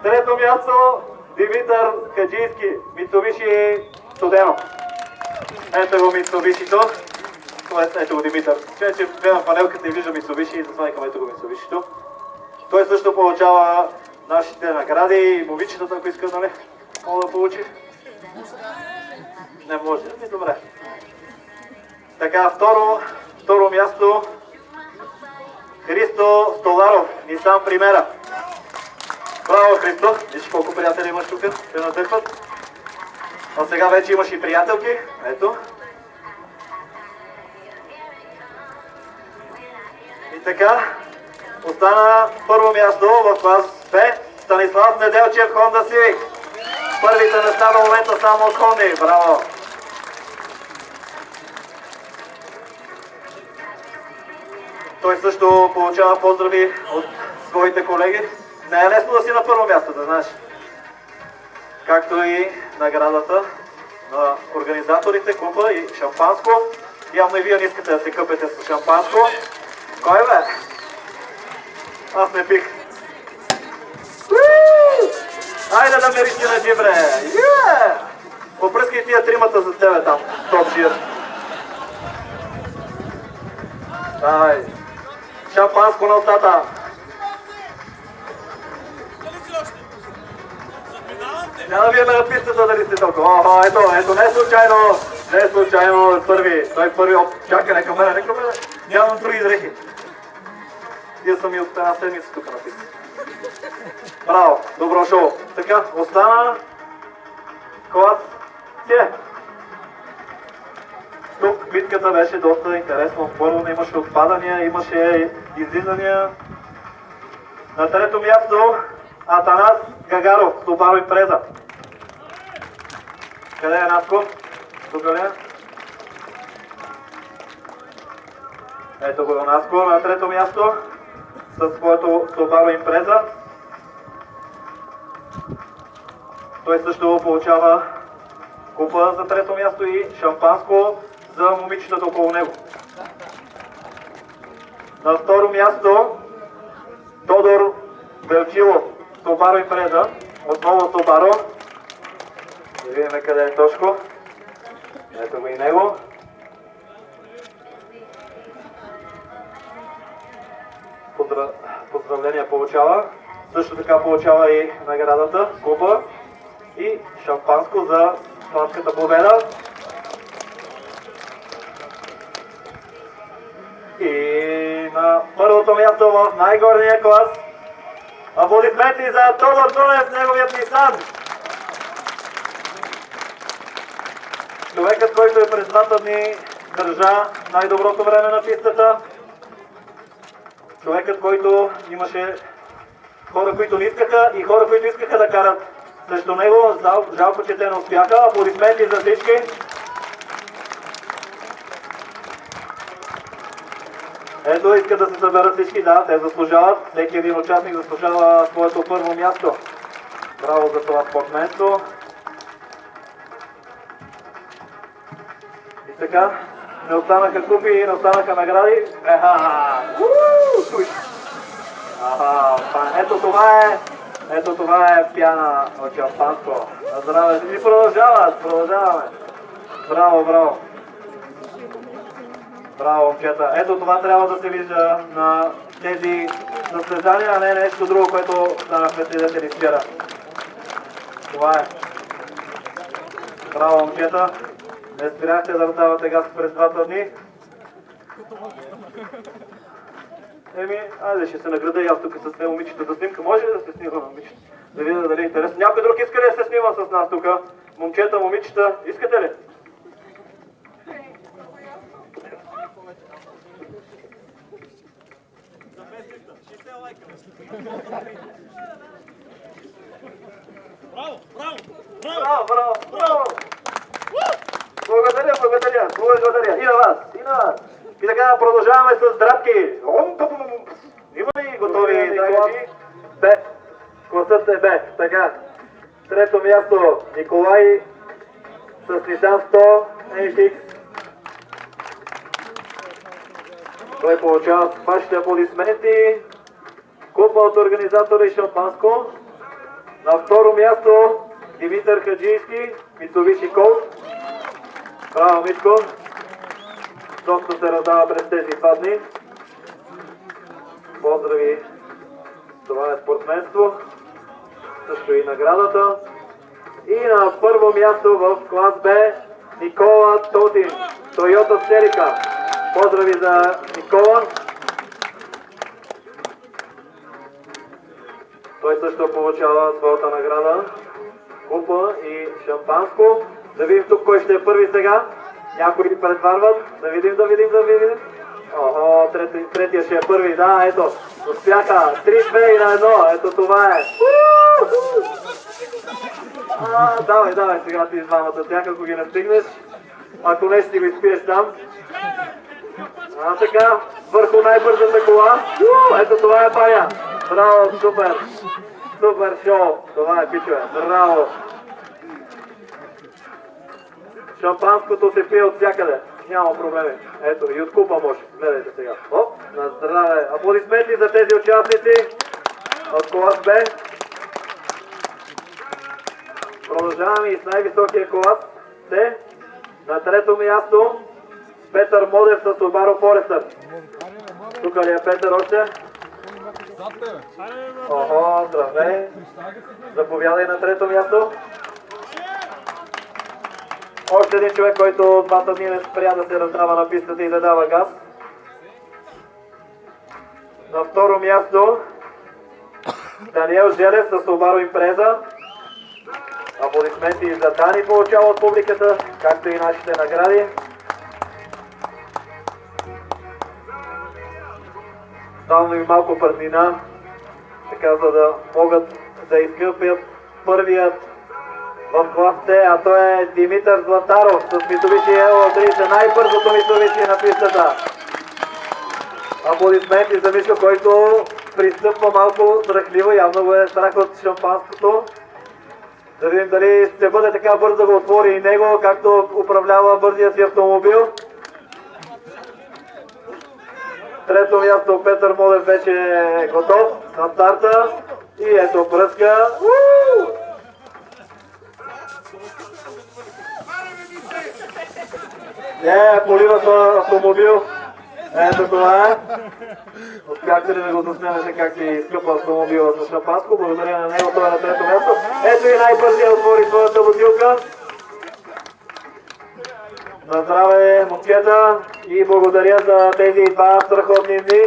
Трето място Димитър Хаджийски, Митсубиши Студено. Ето го Митсубишито. Ето го Димитър. Че гледам панелката и виждам Митсубиши и затова викам ето го Митсубишито. Той също получава нашите награди и момичетата, ако иска, нали, мога да получи. Не може, ми добре. Така, второ място Христо Столаров, Нисан Примера. Браво, Христо! Виж колко приятели имаш тук, те надъхват. А сега вече имаш и приятелки. Ето. И така, остана първо място в клас Б Станислав Неделчев, Honda Civic. Първите места до момента само от Honda. Браво! Той също получава поздрави от своите колеги. Не е лесно да си на първо място, да знаеш. Както и наградата на организаторите, купа и шампанско. Явно и вие не искате да се къпете с шампанско. Кой бе? Аз не пих. Айде да мериш на джибре! Попръскай тия тримата за тебе там. Топ шият. Давай. Шампанско на устата. Няма да виеме на пистата дали сте толкова. Охо, ето, не е случайно първи. Той първи, чакай, нека мене. Нямам други дрехи. Тия съм и от една седмица тук на писта. Браво, добро шоу. Така, остана клас С. Тук битката беше доста интересна. Първо имаше отпадания, имаше излизания. На трето място Атанас Гагаров, Subaru Impreza. Къде е Наско? Тук ли е? Ето го Наско на трето място със своето Subaru Impreza. Той също получава купа за трето място и шампанско за момичетата около него. На второ място Тодор Белчилов, Subaru Impreza. Отново Subaru. Да видим къде е Тошко. Ето го и него. Поздравления получава. Също така получава и наградата, купа и шампанско за сладката победа. И на първото място в най-горния клас аплодисменти за Тодор Дунев, неговият Нисан. Човекът, който е през двата дни държа най-доброто време на пистата. Човекът, който имаше хора, които не искаха и хора, които искаха да карат срещу него. Жалко, че те не успяха. Аплодисменти за всички. Ето, искат да се съберат всички, да, те заслужават. Всеки един участник заслужава своето първо място. Браво за това спортменство. И така, не останаха купи, не останаха награди. Ето това е пяна от шампанско. На здраве. И продължаваме. Браво. Браво, момчета. Ето това трябва да се вижда на тези състезания, а не нещо друго, което станахме свидетели вчера. Това е. Браво, момчета. Не спряхте да раздавате газ през двата дни. Айде ще се награда и аз тук с две момичета да снимка. Може ли да се снима, момичета? Да видя дали е интересно. Някой друг иска ли да се снима с нас тук? Момчета, момичета, искате ли? Браво! Благодаря. И на вас. И така продължаваме с драпки. Има ли готови драгачи? Б. Класът е Б. Така. Трето място Николай с Nissan 100 NX. Той получава вашите аплодисменти. Купа от организатора и шампанско. На второ място Димитър Хаджийски, Mitsubishi Colt. Браво, Митко! Доста се раздава през тези 2 дни. Поздрави! Това е спортсменство. Също и наградата. И на първо място в клас Б Никола Тотин, Toyota Celica. Поздрави за Никола. Той също получава своята награда, купа и шампанско. Да видим тук кой ще е първи сега. Някои предварват. Да видим. Охо, третия ще е първи. Да, ето. Успяха. 3-2 и на 1. Ето това е. Давай сега ти двамата тях, ако ги настигнеш. Ако не, ще си го изпиеш там. Така, върху най-бързата кола. Ето това е Паня. Браво, супер. Супер шоу. Това е, пичове. Браво. Шампанското се пие от всякъде. Няма проблеми. Ето, и от купа може. Гледайте сега. Оп, на здраве. Аплодисменти за тези участници от клас Б. Продължаваме и с най-високия клас С. На трето място Петър Модев с Subaru Forester. Тук ли е Петър още? Охо, здравей. Заповядай на трето място. Още един човек, който от 2 дни не спря да се раздава на пистата и да дава газ. На второ място Даниел Желев с Subaru Impreza. Аплодисменти за Дани получава от публиката, както и нашите награди. Давам ви малко празнина, така за да могат да изкъпят първият в клас Т, а той е Димитър Златаров с Mitsubishi L30, най-бързото Mitsubishi на пистата. Аплодисменти за Мишо, който пристъпва малко страхливо, явно го е страх от шампанското. Да видим дали ще бъде така бързо да го отвори и него, както управлява бързия си автомобил. Трето място Петър Модев вече е готов на старта. И ето пръска. Полива този автомобил. Ето това е. Успяхте ли да го заснемете как си скъпа автомобила с шампанско? Благодаря на него, това е на трето място. Ето и най-бързия отвори своята бутилка. На здраве, момчета, и благодаря за тези 2 страхотни дни.